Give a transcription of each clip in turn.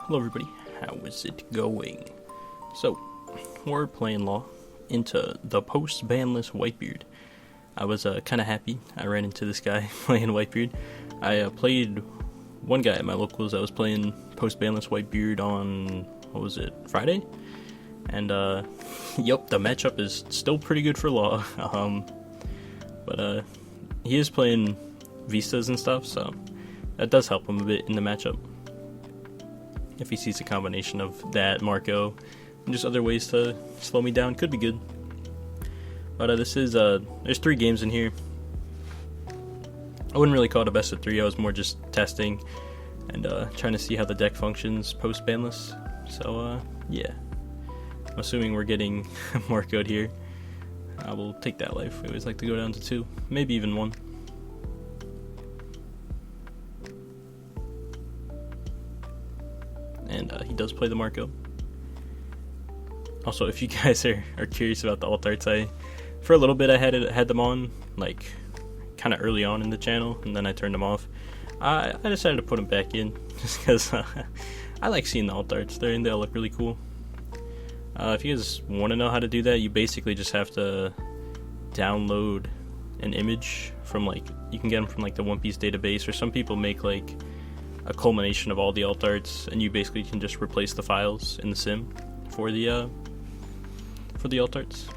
Hello everybody, how is it going? So, we're playing Law into the post-ban list Whitebeard. I was kind of happy I ran into this guy playing Whitebeard. I played one guy at my locals that was playing post-ban list Whitebeard on, what was it, Friday? And yep, the matchup is still pretty good for Law. But he is playing Vistas and stuff, so that does help him a bit in the matchup. If he sees a combination of that, Marco, and just other ways to slow me down, could be good. But this is, there's 3 games in here. I wouldn't really call it a best of 3, I was more just testing and trying to see how the deck functions post-banless. So, yeah. I'm assuming we're getting Marco'd here. I will take that life. We always like to go down to 2, maybe even 1. And he does play the Marco. Also, if you guys are curious about the alt arts, for a little bit I had them on, like kind of early on in the channel, and then I turned them off. I decided to put them back in just because I like seeing the alt arts. They all look really cool. If you guys want to know how to do that, you basically just have to download an image from, like, you can get them from like the One Piece database, or some people make like a culmination of all the alt arts, and you basically can just replace the files in the sim for the alt arts.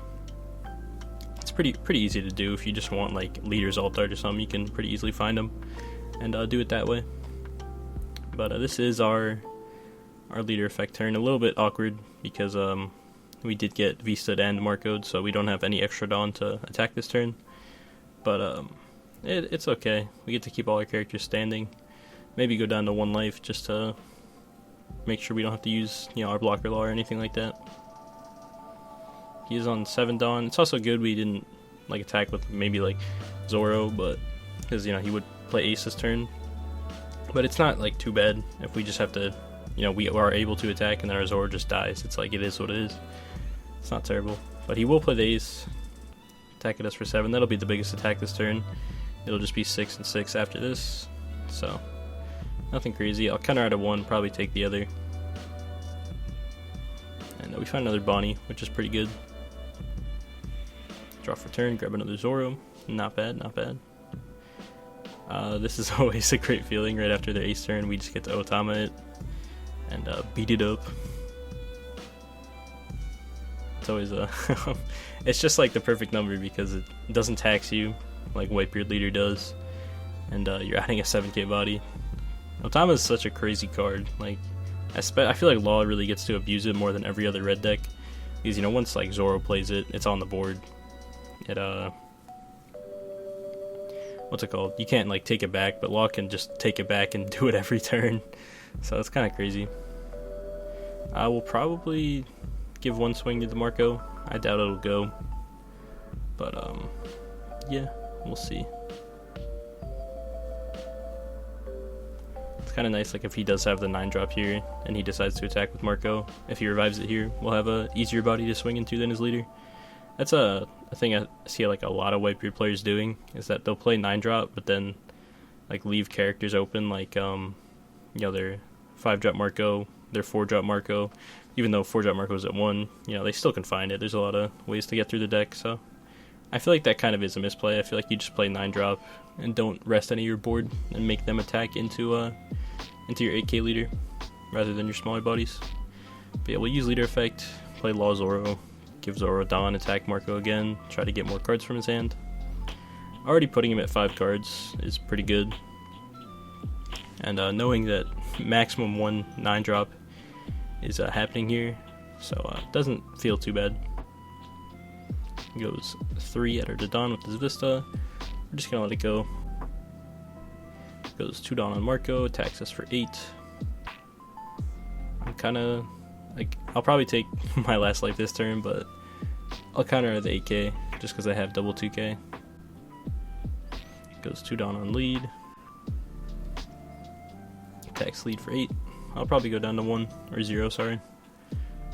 It's pretty easy to do. If you just want like leader's alt art or something, you can pretty easily find them and do it that way. But this is our leader effect turn. A little bit awkward because we did get Vista'd and Marco'd, so we don't have any extra Dawn to attack this turn. But it's okay. We get to keep all our characters standing. Maybe go down to 1 life just to make sure we don't have to use, our blocker law or anything like that. He is on 7 Dawn. It's also good we didn't like attack with maybe like Zoro, but because he would play Ace this turn. But it's not like too bad if we just have to, we are able to attack and then our Zoro just dies. It's like, it is what it is. It's not terrible. But he will play the Ace, attack at us for 7. That'll be the biggest attack this turn. It'll just be 6 and 6 after this. So nothing crazy. I'll counter out of 1, probably take the other. And we find another Bonnie, which is pretty good. Draw for turn, grab another Zoro. Not bad, not bad. This is always a great feeling. Right after their Ace turn, we just get to Otama it and beat it up. It's always it's just like the perfect number because it doesn't tax you like Whitebeard Leader does, and you're adding a 7k body. Otama is such a crazy card. Like, I feel like Law really gets to abuse it more than every other red deck, because once like Zoro plays it, it's on the board. It what's it called? You can't like take it back, but Law can just take it back and do it every turn. So it's kind of crazy. I will probably give 1 swing to the Marco. I doubt it'll go, but yeah, we'll see. It's kind of nice, like if he does have the 9-drop here and he decides to attack with Marco, if he revives it here, we'll have a easier body to swing into than his leader. That's a thing I see like a lot of Whitebeard players doing, is that they'll play 9-drop but then like leave characters open, like their 5-drop Marco, their 4-drop Marco. Even though 4-drop Marco is at 1, they still can find it. There's a lot of ways to get through the deck, so I feel like that kind of is a misplay. I feel like you just play 9-drop and don't rest any of your board and make them attack into your 8k leader rather than your smaller bodies. But yeah, we'll use leader effect, play Law Zoro, give Zoro Dawn, attack Marco again, try to get more cards from his hand. Already putting him at 5 cards is pretty good. And knowing that maximum 1 9-drop is happening here, so it doesn't feel too bad. Goes 3 at our Dawn with his Vista. We're just gonna let it go. Goes 2 Dawn on Marco, attacks us for 8. I'm kinda like, I'll probably take my last life this turn, but I'll counter the 8k just because I have double 2k. Goes 2 Dawn on lead. Attacks lead for 8. I'll probably go down to 1 or 0, sorry.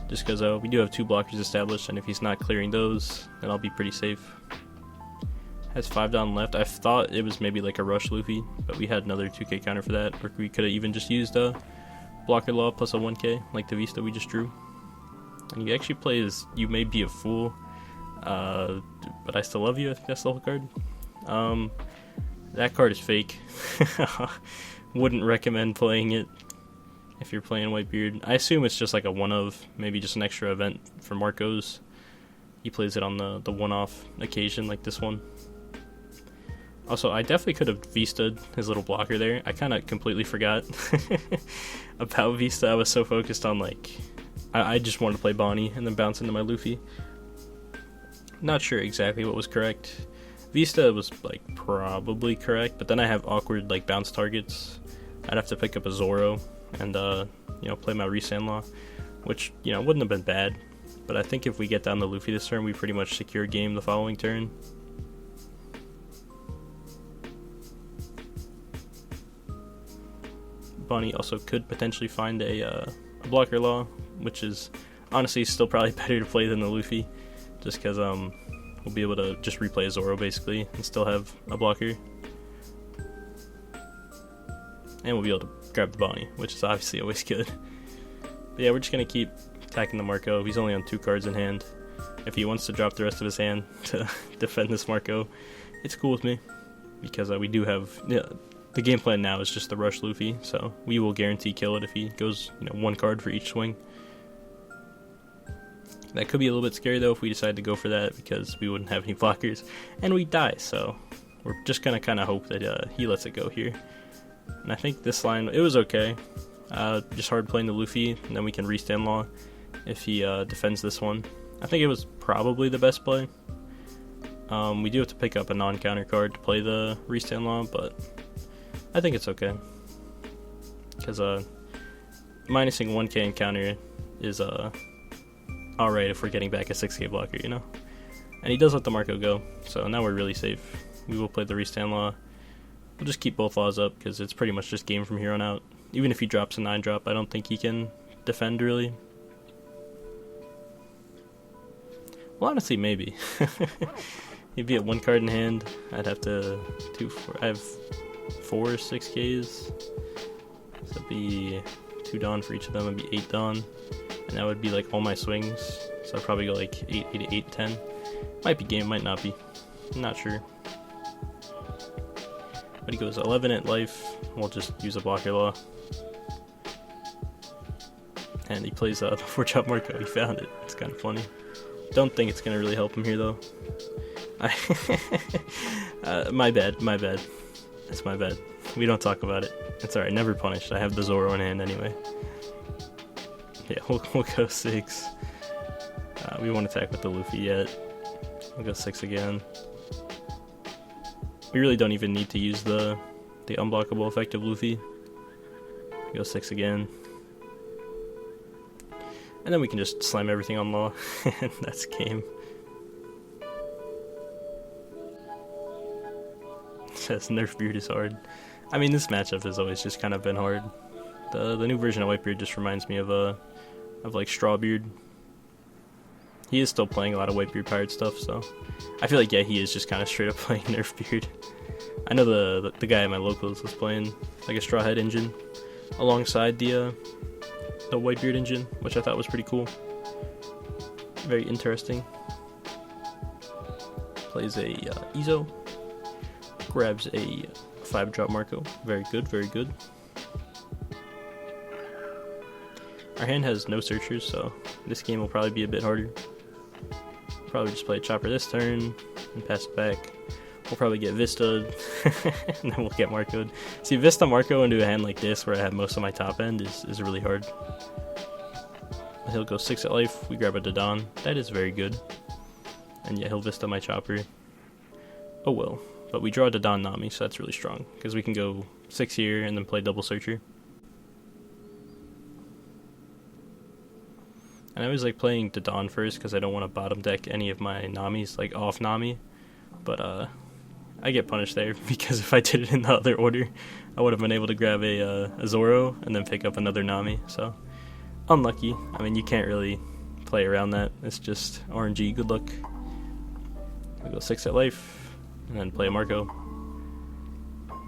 Just because we do have 2 blockers established, and if he's not clearing those, then I'll be pretty safe. Has 5 down left. I thought it was maybe like a rush Luffy, but we had another 2k counter for that, or we could have even just used blocker law plus a 1k, like the Vista we just drew. And you actually play as You May Be a Fool, but I Still Love You, I think that's the whole card. That card is fake. Wouldn't recommend playing it if you're playing Whitebeard. I assume it's just like a one-of, maybe just an extra event for Marcos. He plays it on the one-off occasion like this one. Also, I definitely could have Vista'd his little blocker there. I kind of completely forgot about Vista. I was so focused on, like, I just wanted to play Bonnie and then bounce into my Luffy. Not sure exactly what was correct. Vista was, like, probably correct, but then I have awkward, like, bounce targets. I'd have to pick up a Zoro and, you know, play my Resand Law, which, you know, wouldn't have been bad. But I think if we get down to Luffy this turn, we pretty much secure game the following turn. Bonnie also could potentially find a blocker law, which is honestly still probably better to play than the Luffy, just because we'll be able to just replay Zoro basically and still have a blocker. And we'll be able to grab the Bonnie, which is obviously always good. But yeah, we're just going to keep attacking the Marco. He's only on 2 cards in hand. If he wants to drop the rest of his hand to defend this Marco, it's cool with me, because we do have... the game plan now is just to rush Luffy, so we will guarantee kill it if he goes, you know, 1 card for each swing. That could be a little bit scary though if we decide to go for that, because we wouldn't have any blockers and we die, so we're just gonna kind of hope that he lets it go here. And I think this line, it was okay. Just hard playing the Luffy, and then we can Resand Law if he defends this one. I think it was probably the best play. We do have to pick up a non-counter card to play the Resand Law, but I think it's okay, because minusing 1k in counter is alright if we're getting back a 6k blocker, you know? And he does let the Marco go, so now we're really safe. We will play the Resand Law. We'll just keep both laws up, because it's pretty much just game from here on out. Even if he drops a 9-drop, I don't think he can defend, really. Well, honestly, maybe. He'd be at 1 card in hand. I'd have to I have 4 6Ks, so it'd be 2 Dawn for each of them. It'd be 8 Dawn, and that would be like all my swings, so I'd probably go like 8, 10. Might be game, might not be, I'm not sure. But he goes 11 at life. We'll just use a blocker law, and he plays the 4-drop Marco. He found it. It's kind of funny. Don't think it's gonna really help him here though. My bad. That's my bad. We don't talk about it. It's alright, never punished. I have the Zoro in hand anyway. Yeah, we'll go 6. We won't attack with the Luffy yet. We'll go 6 again. We really don't even need to use the unblockable effect of Luffy. Go 6 again. And then we can just slam everything on law, and that's game. Says Nerfbeard is hard. I mean, this matchup has always just kind of been hard. The new version of Whitebeard just reminds me of like Strawbeard. He is still playing a lot of Whitebeard pirate stuff, so I feel like, yeah, he is just kind of straight up playing Nerfbeard. I know the guy at my locals was playing like a Straw Hat engine alongside the Whitebeard engine, which I thought was pretty cool. Very interesting. Plays a Izo. Grabs a 5-drop Marco. Very good, very good. Our hand has no searchers, so this game will probably be a bit harder. Probably just play a Chopper this turn and pass it back. We'll probably get Vista'd, and then we'll get Marco'd. See, Vista Marco into a hand like this, where I have most of my top end, is really hard. He'll go 6 at life. We grab a Dodon. That is very good. And yeah, he'll Vista my Chopper. Oh well. But we draw Dodon Nami, so that's really strong, because we can go 6 here and then play double Searcher. And I always like playing Dodon first, because I don't want to bottom deck any of my Namis, like off Nami. But I get punished there, because if I did it in the other order, I would have been able to grab a Zoro and then pick up another Nami. So, unlucky. I mean, you can't really play around that. It's just RNG, good luck. We go 6 at life. And then play a Marco,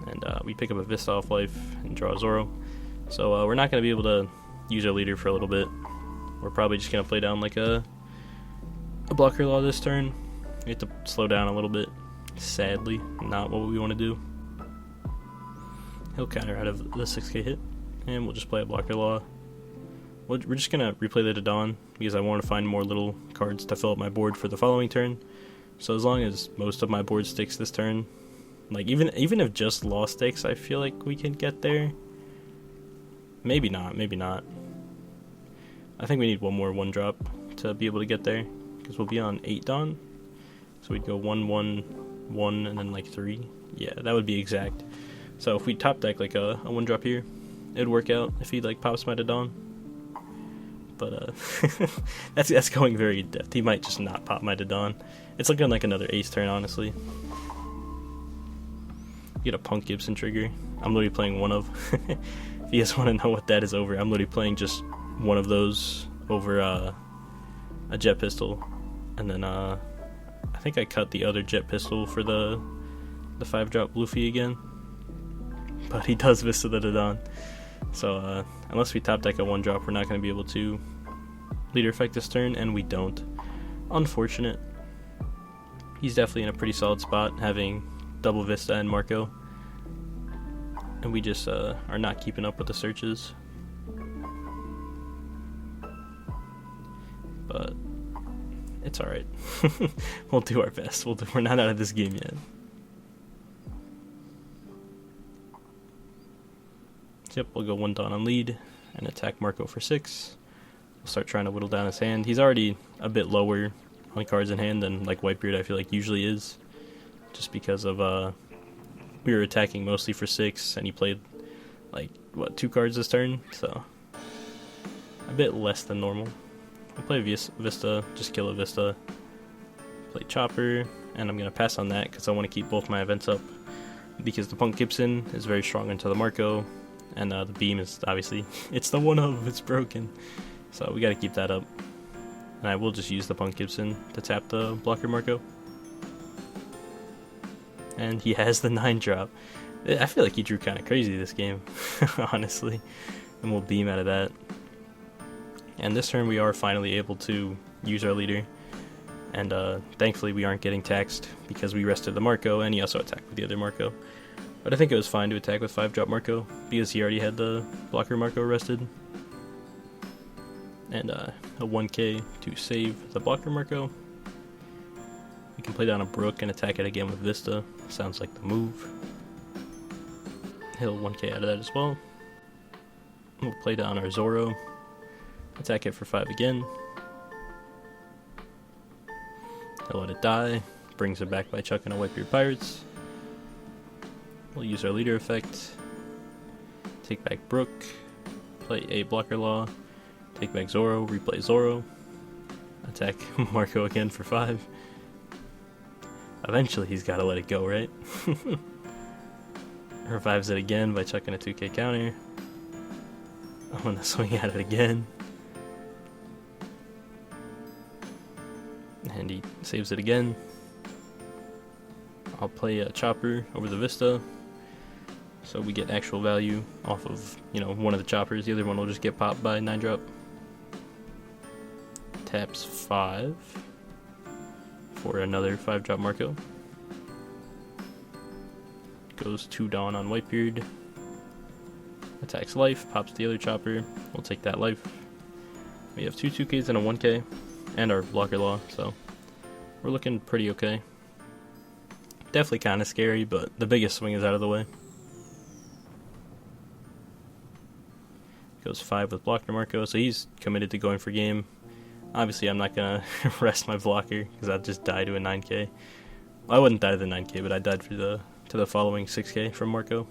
and we pick up a Vista off life and draw a Zoro. So we're not going to be able to use our leader for a little bit. We're probably just going to play down like a blocker law this turn. We have to slow down a little bit. Sadly, not what we want to do. He'll counter out of the 6k hit, and we'll just play a blocker law. We're just going to replay the Dawn, because I want to find more little cards to fill up my board for the following turn. So as long as most of my board sticks this turn, like even if just law sticks, I feel like we can get there. Maybe not, maybe not. I think we need one more 1-drop to be able to get there, because we'll be on 8 Dawn. So we'd go 1, 1, 1, and then like 3. Yeah, that would be exact. So if we top deck like a 1-drop here, it'd work out if he like pops my Dawn. But that's going very in depth. He might just not pop my Dawn. It's looking like another ace turn, honestly. Get a Punk Gibson trigger. I'm literally playing one of. If you guys want to know what that is over, I'm literally playing just one of those over a jet pistol, and then I think I cut the other jet pistol for the 5-drop Luffy again. But he does Vista the Dawn. So unless we top deck a 1-drop, we're not going to be able to leader effect this turn, and we don't. Unfortunate. He's definitely in a pretty solid spot, having double Vista and Marco. And we just are not keeping up with the searches. But it's alright. We'll do our best. We're not out of this game yet. Yep, we'll go 1 Dawn on lead and attack Marco for 6. We'll start trying to whittle down his hand. He's already a bit lower on cards in hand than like Whitebeard I feel like usually is, just because of we were attacking mostly for 6 and he played like 2 cards this turn, so a bit less than normal. I'll play Vista, just kill a Vista, play Chopper, and I'm gonna pass on that because I want to keep both my events up, because the Punk Gibson is very strong into the Marco. And the beam is obviously, it's the 1-of, it's broken. So we gotta keep that up. And I will just use the Punk Gibson to tap the blocker Marco. And he has the 9-drop. I feel like he drew kind of crazy this game, honestly. And we'll beam out of that. And this turn we are finally able to use our leader. And thankfully we aren't getting taxed because we rested the Marco, and he also attacked with the other Marco. But I think it was fine to attack with 5-drop Marco, because he already had the blocker Marco rested. And a 1k to save the blocker Marco. We can play down a Brook and attack it again with Vista. Sounds like the move. He'll 1k out of that as well. We'll play down our Zoro. Attack it for 5 again. He'll let it die. Brings it back by chucking a Whitebeard Pirates. We'll use our leader effect, take back Brook, play a blocker law, take back Zoro, replay Zoro, attack Marco again for 5. Eventually he's got to let it go, right? Revives it again by chucking a 2k counter. I'm going to swing at it again. And he saves it again. I'll play a Chopper over the Vista, so we get actual value off of, one of the choppers. The other one will just get popped by 9-drop. Taps 5 for another 5-drop Marco. Goes 2 Dawn on Whitebeard. Attacks life, pops the other chopper. We'll take that life. We have 2 2Ks and a 1K, and our blocker law, so we're looking pretty okay. Definitely kind of scary, but the biggest swing is out of the way. Goes 5 with blocker Marco, so he's committed to going for game. Obviously, I'm not going to rest my blocker, because I'd just die to a 9k. Well, I wouldn't die to the 9k, but I died to the following 6k from Marco.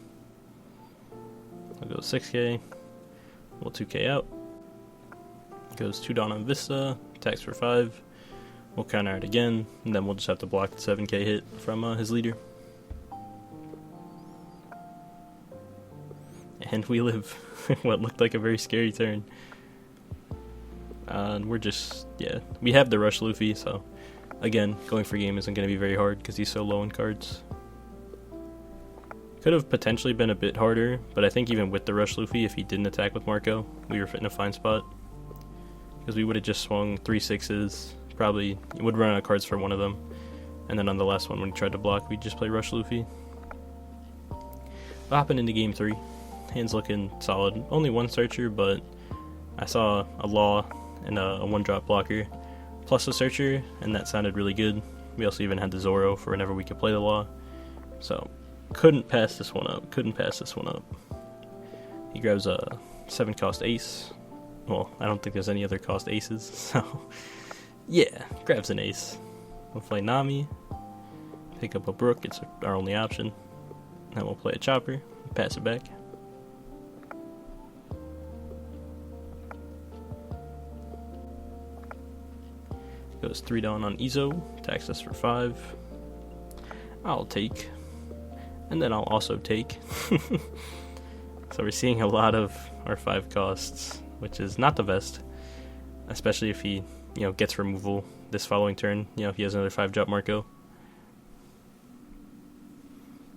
I'll go 6k. We'll 2k out. Goes 2 Dawn on Vista, attacks for 5. We'll counter it again, and then we'll just have to block the 7k hit from his leader. And we live what looked like a very scary turn. And we're just, we have the rush Luffy, so again, going for game isn't going to be very hard because he's so low in cards. Could have potentially been a bit harder, but I think even with the Rush Luffy, if he didn't attack with Marco, we were in a fine spot. Because we would have just swung 3 6s, probably would run out of cards for one of them. And then on the last one when he tried to block, we'd just play Rush Luffy. Hopping into game 3. Hand's looking solid. Only one searcher, but I saw a Law and a 1-drop blocker, plus a searcher, and that sounded really good. We also even had the Zoro for whenever we could play the Law. So, couldn't pass this one up. He grabs a 7-cost ace. Well, I don't think there's any other cost aces, so yeah, grabs an ace. We'll play Nami, pick up a Brook, it's our only option. Then we'll play a Chopper, pass it back. Goes 3 down on Izo, attacks us for 5. I'll take. And then I'll also take. So we're seeing a lot of our 5 costs, which is not the best. Especially if he, gets removal this following turn. If he has another 5-drop Marco.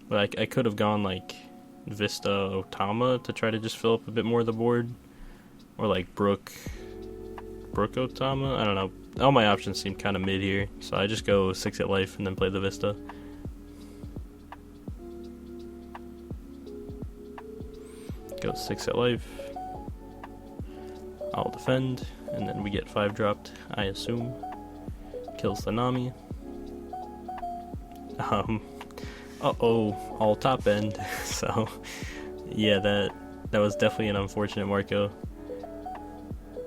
But I could have gone like Vista Otama to try to just fill up a bit more of the board. Or like Brook Otama, I don't know. All my options seem kind of mid here, so I just go 6 at life and then play the Vista. Go 6 at life. I'll defend, and then we get 5 dropped, I assume. Kills the Nami. All top end. So, yeah, that was definitely an unfortunate Marco.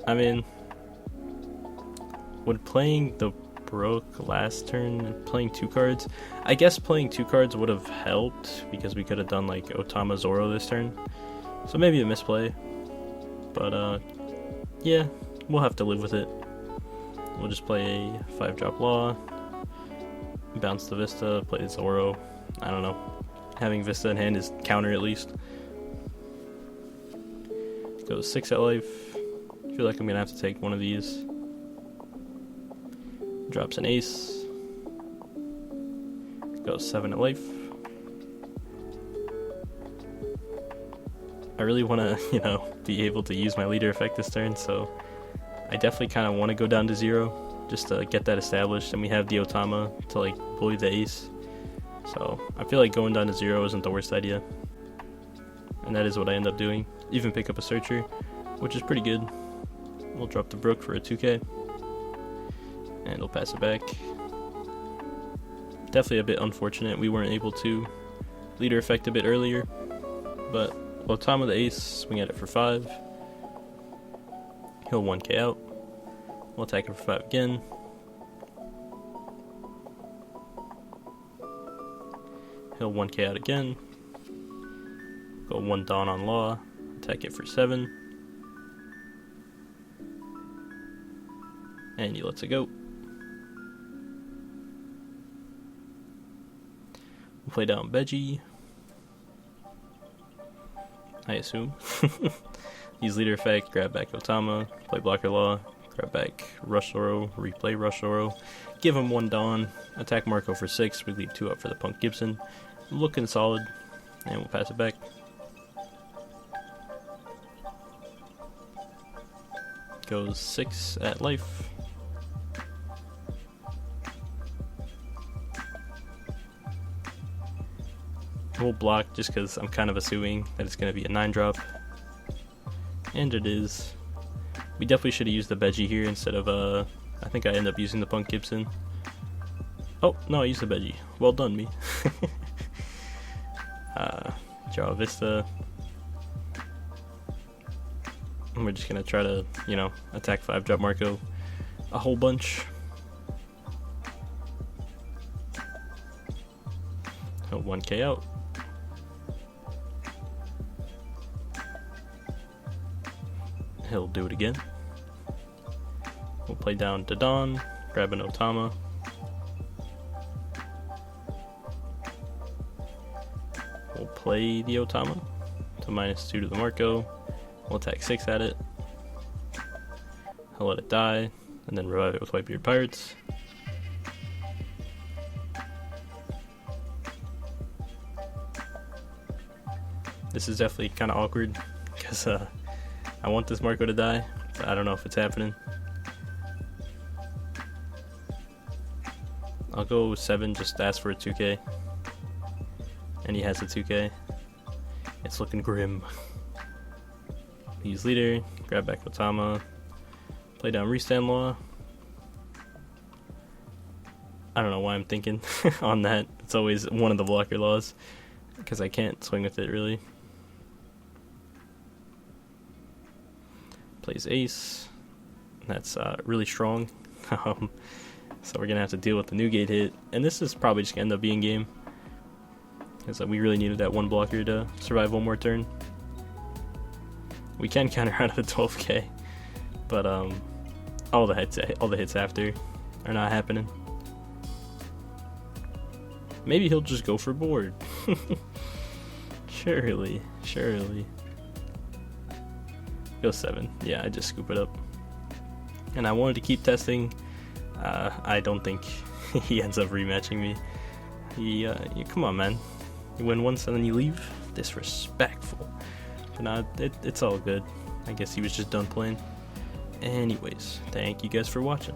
I mean, would playing the Brook last turn, playing 2 cards, I guess playing 2 cards would have helped, because we could have done like Otama Zoro this turn. So maybe a misplay. But yeah, we'll have to live with it. We'll just play a 5-drop Law, bounce the Vista, play Zoro. I don't know. Having Vista in hand is counter at least. Goes 6 at life. I feel like I'm gonna have to take one of these. Drops an ace. Goes 7 at life. I really want to, be able to use my leader effect this turn, so I definitely kind of want to go down to 0 just to get that established, and we have the Otama to like bully the ace. So I feel like going down to 0 isn't the worst idea, and that is what I end up doing. Even pick up a searcher, which is pretty good. We'll drop the Brook for a 2k, and we'll pass it back. Definitely a bit unfortunate we weren't able to leader effect a bit earlier, but Otama the ace, swing at it for 5. He'll 1k out. We'll attack it for 5 again. He'll 1k out again. Go 1 Dawn on Law. Attack it for 7. And he lets it go. We'll play down Veggie, I assume. Use leader effect, grab back Otama, play blocker Law, grab back Rush Zoro, replay Rush Zoro, give him 1 Dawn, attack Marco for 6, we leave 2 up for the Punk Gibson. Looking solid, and we'll pass it back. Goes 6 at life. We'll block just because I'm kind of assuming that it's going to be a 9-drop. And it is. We definitely should have used the Veggie here instead of, I think I end up using the Punk Gibson. Oh, no, I used the Veggie. Well done, me. Draw a Vista. And we're just going to try to, attack 5-drop Marco a whole bunch. He'll 1k out. He'll do it again. We'll play down to Dawn, grab an Otama. We'll play the Otama to -2 to the Marco. We'll attack 6 at it. He'll let it die, and then revive it with Whitebeard Pirates. This is definitely kind of awkward because I want this Marco to die, but I don't know if it's happening. I'll go 7, just ask for a 2k. And he has a 2k. It's looking grim. Use leader, grab back Watama, play down Restand Law. I don't know why I'm thinking on that. It's always one of the blocker laws, because I can't swing with it really. Plays Ace. That's really strong. So we're going to have to deal with the new gate hit. And this is probably just going to end up being game, because we really needed that one blocker to survive one more turn. We can counter out of the 12k, but all the hits after are not happening. Maybe he'll just go for board. Surely. Go 7. Yeah, I just scoop it up. And I wanted to keep testing. I don't think he ends up rematching me. Come on, man. You win once and then you leave? Disrespectful. But nah, it's all good. I guess he was just done playing. Anyways, thank you guys for watching.